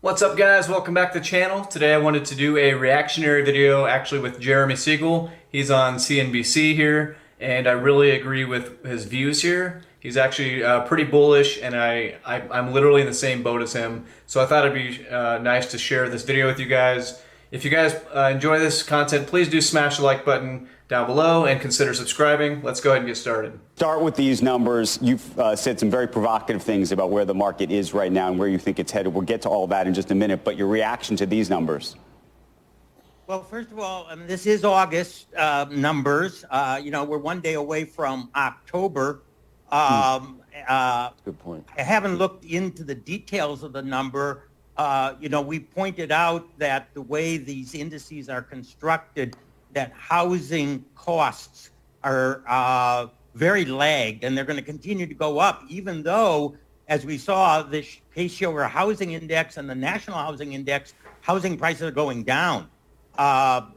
What's up, guys? Welcome back to the channel. Today I wanted to do a reactionary video actually with Jeremy Siegel. He's on CNBC here, and I really agree with his views here. He's actually pretty bullish, and I'm literally in the same boat as him. So I thought it'd be nice to share this video with you guys. If you guys enjoy this content, please do smash the like button down below and consider subscribing. Let's go ahead and get started. Start with these numbers. You've said some very provocative things about where the market is right now and where you think it's headed. We'll get to all that in just a minute, but your reaction to these numbers? Well, first of all, this is August numbers. We're one day away from October. Good point. I haven't looked into the details of the number. We pointed out that the way these indices are constructed, that housing costs are very lagged, and they're going to continue to go up, even though, as we saw, the Case-Shiller Housing Index and the National Housing Index, housing prices are going down.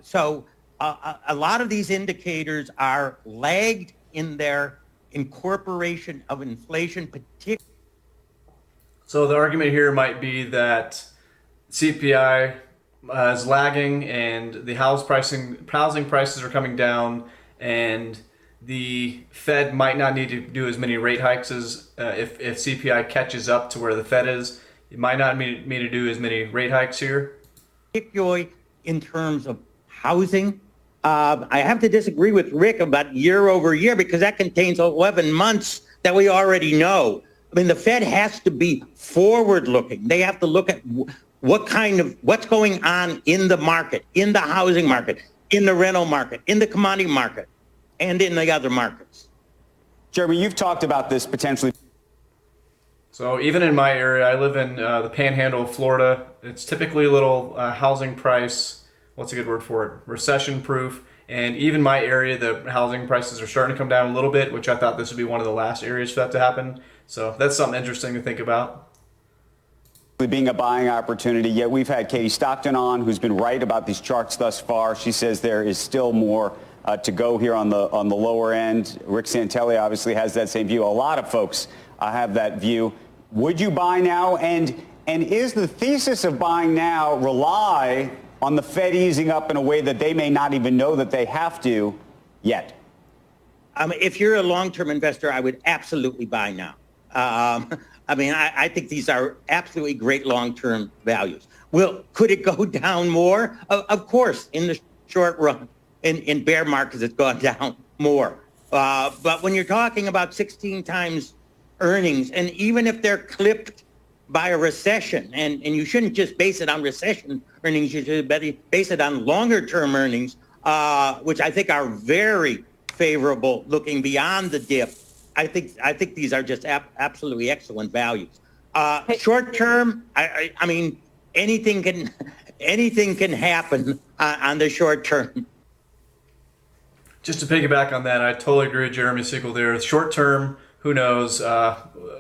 So a lot of these indicators are lagged in their incorporation of inflation, particularly. So the argument here might be that CPI is lagging and the housing prices are coming down, and the Fed might not need to do as many rate hikes as if CPI catches up to where the Fed is. It might not need to do as many rate hikes here. Particularly in terms of housing. I have to disagree with Rick about year over year, because that contains 11 months that we already know. The Fed has to be forward looking. They have to look at what's going on in the market, in the housing market, in the rental market, in the commodity market, and in the other markets. Jeremy, you've talked about this potentially. So even in my area, I live in the Panhandle of Florida. It's typically a little housing price, what's a good word for it? Recession proof. And even my area, the housing prices are starting to come down a little bit, which I thought this would be one of the last areas for that to happen. So that's something interesting to think about. Being a buying opportunity, yet we've had Katie Stockton on, who's been right about these charts thus far. She says there is still more to go here on the lower end. Rick Santelli obviously has that same view. A lot of folks have that view. Would you buy now? And is the thesis of buying now rely on the Fed easing up in a way that they may not even know that they have to yet? If you're a long-term investor, I would absolutely buy now. I think these are absolutely great long-term values. Could it go down more? Of course, in the short run. In bear markets, it's gone down more. But when you're talking about 16 times earnings, and even if they're clipped by a recession, and you shouldn't just base it on recession earnings, you should base it on longer-term earnings, which I think are very favorable looking beyond the dip. I think these are just absolutely excellent values. Short term, anything can happen on the short term. Just to piggyback on that, I totally agree with Jeremy Siegel there. Short term, who knows?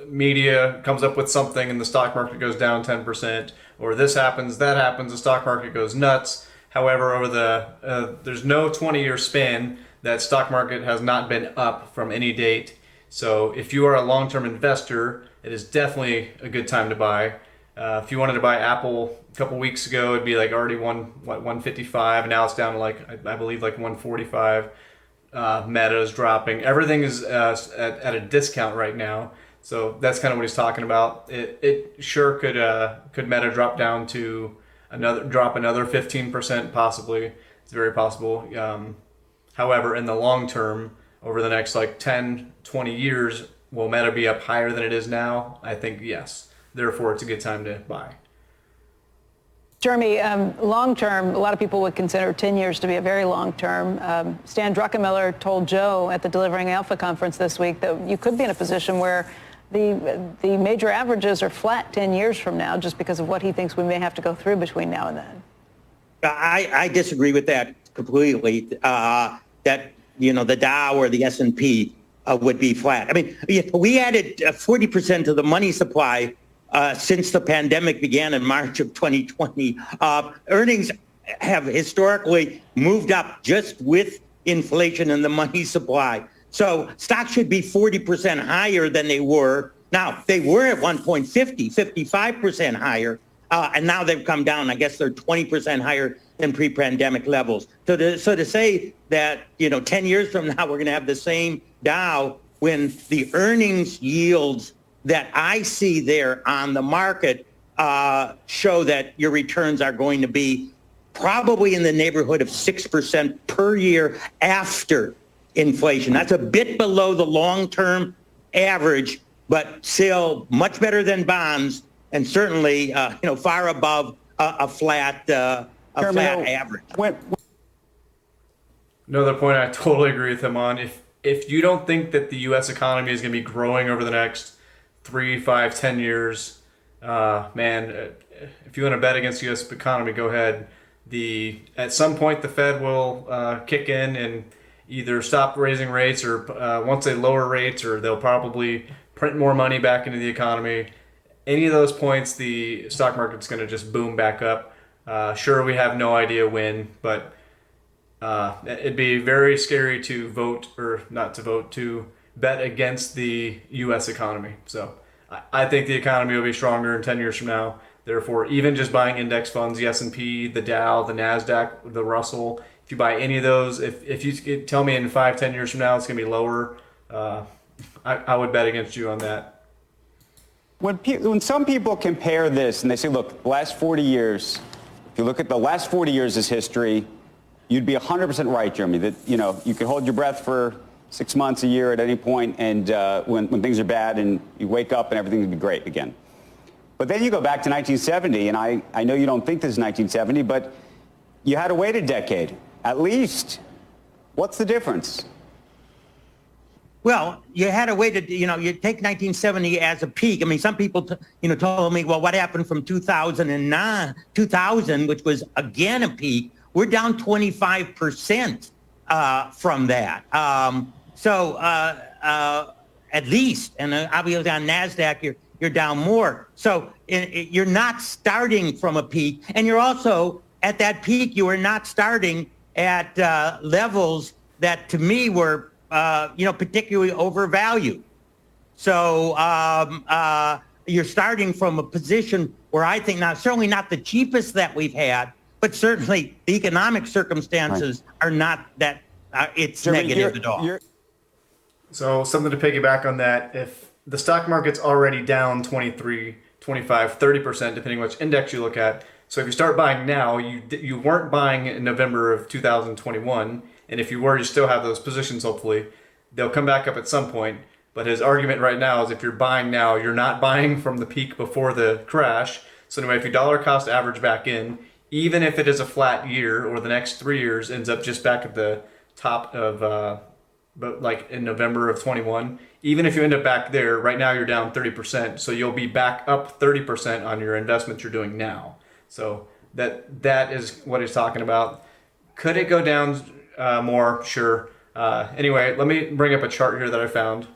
Media comes up with something and the stock market goes down 10%, or this happens, that happens, the stock market goes nuts. However, over there's no 20-year span that stock market has not been up from any date. So if you are a long-term investor, it is definitely a good time to buy. If you wanted to buy Apple a couple weeks ago, it'd be like already 155. Now it's down to I believe 145. Meta is dropping. Everything is at a discount right now. So that's kind of what he's talking about. It sure could Meta drop down to another 15% possibly. It's very possible. However, in the long term, over the next 10, 20 years, will Meta be up higher than it is now? I think yes. Therefore, it's a good time to buy. Jeremy, long term, a lot of people would consider 10 years to be a very long term. Stan Druckenmiller told Joe at the Delivering Alpha conference this week that you could be in a position where the major averages are flat 10 years from now, just because of what he thinks we may have to go through between now and then. I disagree with that completely. The Dow or the S&P would be flat. We added 40% to the money supply since the pandemic began in March of 2020. Earnings have historically moved up just with inflation and the money supply. So stocks should be 40% higher than they were. Now, they were at one point 55% higher. And now they've come down. I guess they're 20% higher than pre-pandemic levels. So to say that, 10 years from now, we're going to have the same Dow when the earnings yields that I see there on the market show that your returns are going to be probably in the neighborhood of 6% per year after inflation. That's a bit below the long-term average, but still much better than bonds, and certainly far above a flat average. Another point I totally agree with him on. If you don't think that the U.S. economy is going to be growing over the next 3, 5, 10 years, if you want to bet against the U.S. economy, go ahead. At some point, the Fed will kick in and either stop raising rates, or once they lower rates, or they'll probably print more money back into the economy. Any of those points, the stock market's going to just boom back up. Sure, we have no idea when, but it'd be very scary to to bet against the U.S. economy. So I think the economy will be stronger in 10 years from now. Therefore, even just buying index funds, the S&P, the Dow, the NASDAQ, the Russell, if you buy any of those, if you tell me in 5, 10 years from now it's going to be lower, I would bet against you on that. When some people compare this and they say, look, the last 40 years, if you look at the last 40 years as history, you'd be 100% right, Jeremy, that, you can hold your breath for 6 months, a year at any point, and when things are bad, and you wake up and everything will be great again. But then you go back to 1970, and I know you don't think this is 1970, but you had to wait a decade, at least. What's the difference? Well, you had a way to, you take 1970 as a peak. I mean, some people, told me, well, what happened from 2000, which was again a peak? We're down 25% from that. At least, and obviously on NASDAQ, you're down more. So you're not starting from a peak, and you're also at that peak. You are not starting at levels that, to me, were particularly overvalued. So you're starting from a position where I think certainly not the cheapest that we've had, but certainly the economic circumstances are not that it's Jeremy, negative at all. So something to piggyback on that, if the stock market's already down 23, 25, 30%, depending which index you look at. So if you start buying now, you weren't buying in November of 2021. And if you were, you still have those positions, hopefully. They'll come back up at some point. But his argument right now is if you're buying now, you're not buying from the peak before the crash. So anyway, if you dollar cost average back in, even if it is a flat year or the next 3 years ends up just back at the top of, but like in November of 21, even if you end up back there, right now you're down 30%. So you'll be back up 30% on your investments you're doing now. So that is what he's talking about. Could it go down more? Sure. Anyway, let me bring up a chart here that I found.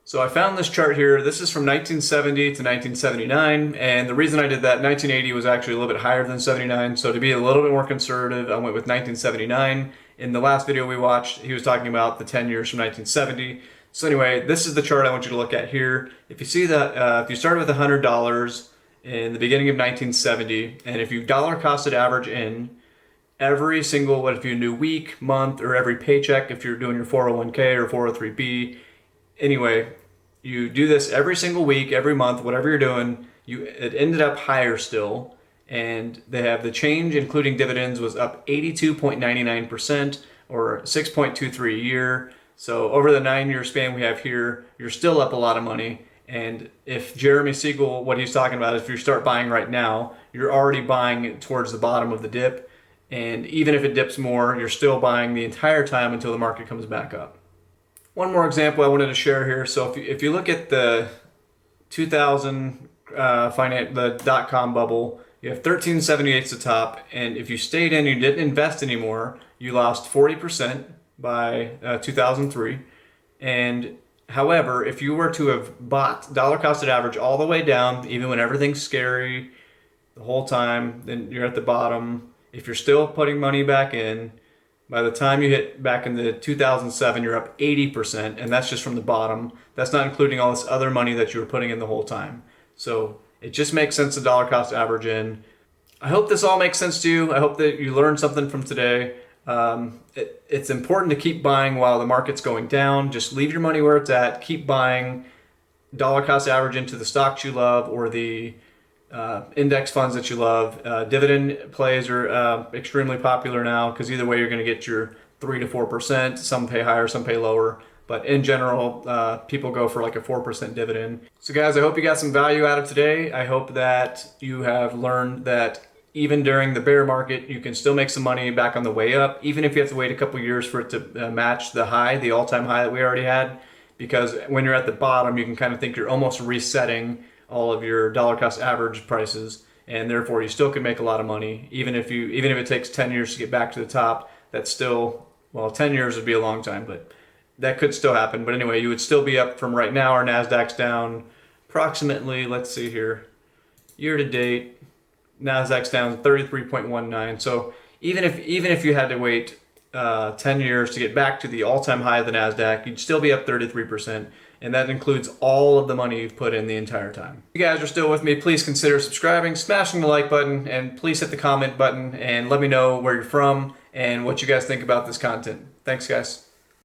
So I found this chart here. This is from 1970 to 1979. And the reason I did that, 1980 was actually a little bit higher than 79. So to be a little bit more conservative, I went with 1979. In the last video we watched, he was talking about the 10 years from 1970. So anyway, this is the chart I want you to look at here. If you see that, if you started with $100 in the beginning of 1970, and if you dollar costed average in every single, what if you do week, month, or every paycheck, if you're doing your 401k or 403b, anyway, you do this every single week, every month, whatever you're doing, it ended up higher still. And they have the change, including dividends, was up 82.99% or 6.23 a year. So over the 9-year span we have here, you're still up a lot of money. And if Jeremy Siegel, what he's talking about is if you start buying right now, you're already buying towards the bottom of the dip. And even if it dips more, you're still buying the entire time until the market comes back up. One more example I wanted to share here. So if you look at the 2000 the dot-com bubble, you have 13/78 the top, and if you stayed in, you didn't invest anymore, you lost 40% by 2003. And however, if you were to have bought dollar costed average all the way down, even when everything's scary the whole time, then you're at the bottom. If you're still putting money back in, by the time you hit back in the 2007, you're up 80%, and that's just from the bottom. That's not including all this other money that you were putting in the whole time. So It just makes sense to dollar cost average in. I hope this all makes sense to you. I hope that you learned something from today. It's important to keep buying while the market's going down. Just leave your money where it's at. Keep buying dollar cost average into the stocks you love or the index funds that you love. Dividend plays are extremely popular now because either way you're going to get your 3 to 4%. Some pay higher, some pay lower. But in general, people go for like a 4% dividend. So guys, I hope you got some value out of today. I hope that you have learned that even during the bear market, you can still make some money back on the way up, even if you have to wait a couple years for it to match the high, the all-time high that we already had. Because when you're at the bottom, you can kind of think you're almost resetting all of your dollar cost average prices, and therefore you still can make a lot of money, even if it takes 10 years to get back to the top. That's still, well, 10 years would be a long time, but that could still happen. But anyway, you would still be up from right now. Our NASDAQ's down approximately, let's see here, year to date, NASDAQ's down 33.19. So even if you had to wait 10 years to get back to the all-time high of the NASDAQ, you'd still be up 33%. And that includes all of the money you've put in the entire time. If you guys are still with me, please consider subscribing, smashing the like button, and please hit the comment button and let me know where you're from and what you guys think about this content. Thanks, guys.